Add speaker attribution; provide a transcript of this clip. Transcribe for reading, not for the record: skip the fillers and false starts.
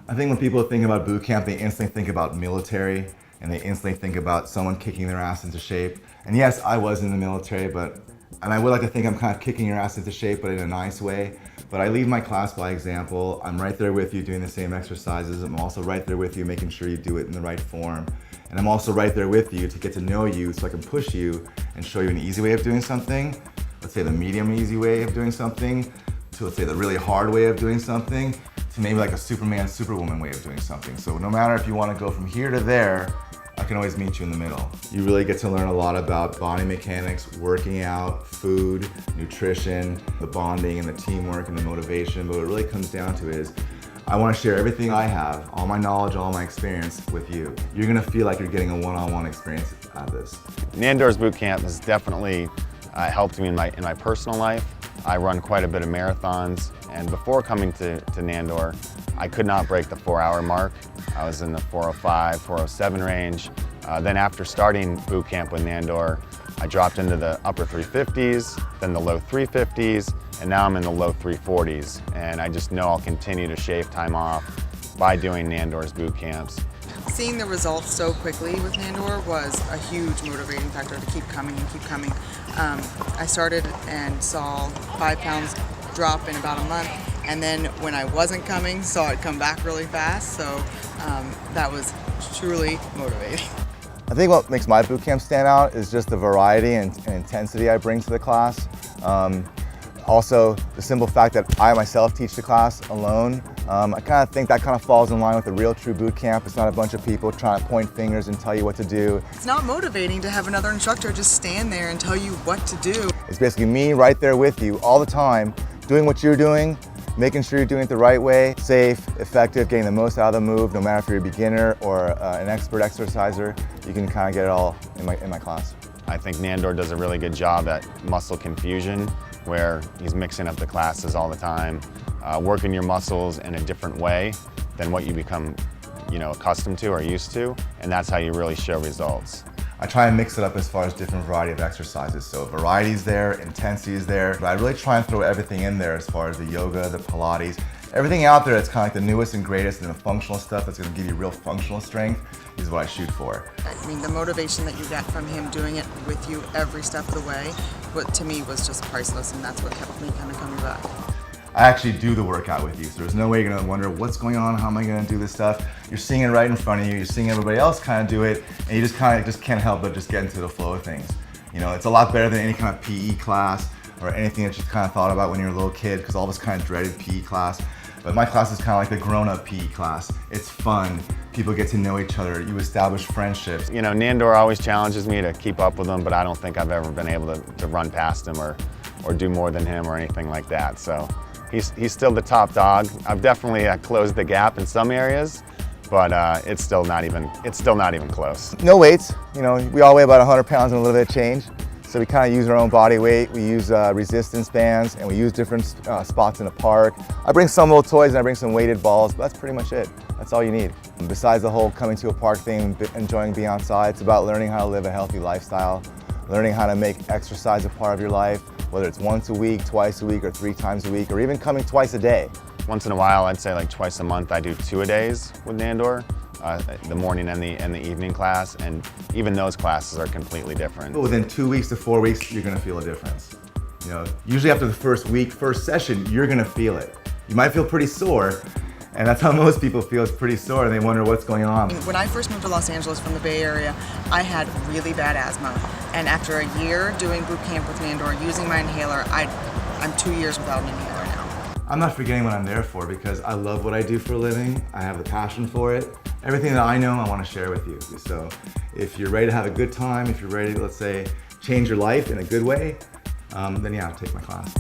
Speaker 1: I think when people think about boot camp, they instantly think about military, and they instantly think about someone kicking their ass into shape. And yes, I was in the military, and I would like to think I'm kind of kicking your ass into shape, but in a nice way. But I lead my class by example. I'm right there with you doing the same exercises. I'm also right there with you making sure you do it in the right form. And I'm also right there with you to get to know you so I can push you and show you an easy way of doing something. Let's say the medium easy way of doing something, to let's say the really hard way of doing something, to maybe like a Superman, Superwoman way of doing something. So no matter if you want to go from here to there, I can always meet you in the middle. You really get to learn a lot about body mechanics, working out, food, nutrition, the bonding and the teamwork and the motivation. But what it really comes down to is, I want to share everything I have, all my knowledge, all my experience with you. You're going to feel like you're getting a one-on-one experience out of this.
Speaker 2: Nandor's Bootcamp has definitely helped me in my personal life. I run quite a bit of marathons, and before coming to Nandor, I could not break the 4-hour mark. I was in the 405, 407 range. Then after starting boot camp with Nandor, I dropped into the upper 350s, then the low 350s, and now I'm in the low 340s. And I just know I'll continue to shave time off by doing Nandor's boot camps.
Speaker 3: Seeing the results so quickly with Nandor was a huge motivating factor to keep coming and keep coming. I started and saw 5 pounds drop in about a month, and then when I wasn't coming, saw it come back really fast, so that was truly motivating.
Speaker 1: I think what makes my boot camp stand out is just the variety and intensity I bring to the class. Also, the simple fact that I myself teach the class alone. I kind of think that kind of falls in line with a real true boot camp. It's not a bunch of people trying to point fingers and tell you what to do.
Speaker 3: It's not motivating to have another instructor just stand there and tell you what to do.
Speaker 1: It's basically me right there with you all the time, doing what you're doing, making sure you're doing it the right way, safe, effective, getting the most out of the move, no matter if you're a beginner or an expert exerciser. You can kind of get it all in my class.
Speaker 2: I think Nandor does a really good job at muscle confusion, where he's mixing up the classes all the time, working your muscles in a different way than what you become accustomed to or used to, and that's how you really show results.
Speaker 1: I try and mix it up as far as different variety of exercises. So variety's there, intensity is there, but I really try and throw everything in there as far as the yoga, the Pilates, everything out there that's kind of like the newest and greatest, and the functional stuff that's going to give you real functional strength is what I shoot for.
Speaker 3: I mean, the motivation that you get from him doing it with you every step of the way, what to me was just priceless, and that's what kept me kind of coming back.
Speaker 1: I actually do the workout with you, so there's no way you're going to wonder what's going on, how am I going to do this stuff. You're seeing it right in front of you, you're seeing everybody else kind of do it, and you just can't help but just get into the flow of things. You know, it's a lot better than any kind of PE class or anything that you kind of thought about when you were a little kid, because all of us kind of dreaded PE class. But my class is kind of like the grown-up PE class. It's fun, people get to know each other, you establish friendships.
Speaker 2: You know, Nandor always challenges me to keep up with him, but I don't think I've ever been able to run past him or do more than him or anything like that. So he's still the top dog. I've definitely closed the gap in some areas, but it's still not even close.
Speaker 1: No weights, we all weigh about 100 pounds and a little bit of change. So we kind of use our own body weight, we use resistance bands, and we use different spots in the park. I bring some little toys and I bring some weighted balls, but that's pretty much it. That's all you need. And besides the whole coming to a park thing, enjoying being outside, it's about learning how to live a healthy lifestyle, learning how to make exercise a part of your life, whether it's once a week, twice a week, or 3 times a week, or even coming twice a day.
Speaker 2: Once in a while, I'd say like twice a month, I do 2-a-days with Nandor. The morning and the evening class, and even those classes are completely different.
Speaker 1: But within 2 weeks to 4 weeks, you're gonna feel a difference. Usually after the first week, first session, you're gonna feel it. You might feel pretty sore, and that's how most people feel, is pretty sore, and they wonder what's going on.
Speaker 3: When I first moved to Los Angeles from the Bay Area, I had really bad asthma, and after a year doing boot camp with Nandor, using my inhaler, I'm 2 years without an inhaler now.
Speaker 1: I'm not forgetting what I'm there for, because I love what I do for a living. I have the passion for it. Everything that I know, I want to share with you. So if you're ready to have a good time, if you're ready to, let's say, change your life in a good way, then yeah, take my class.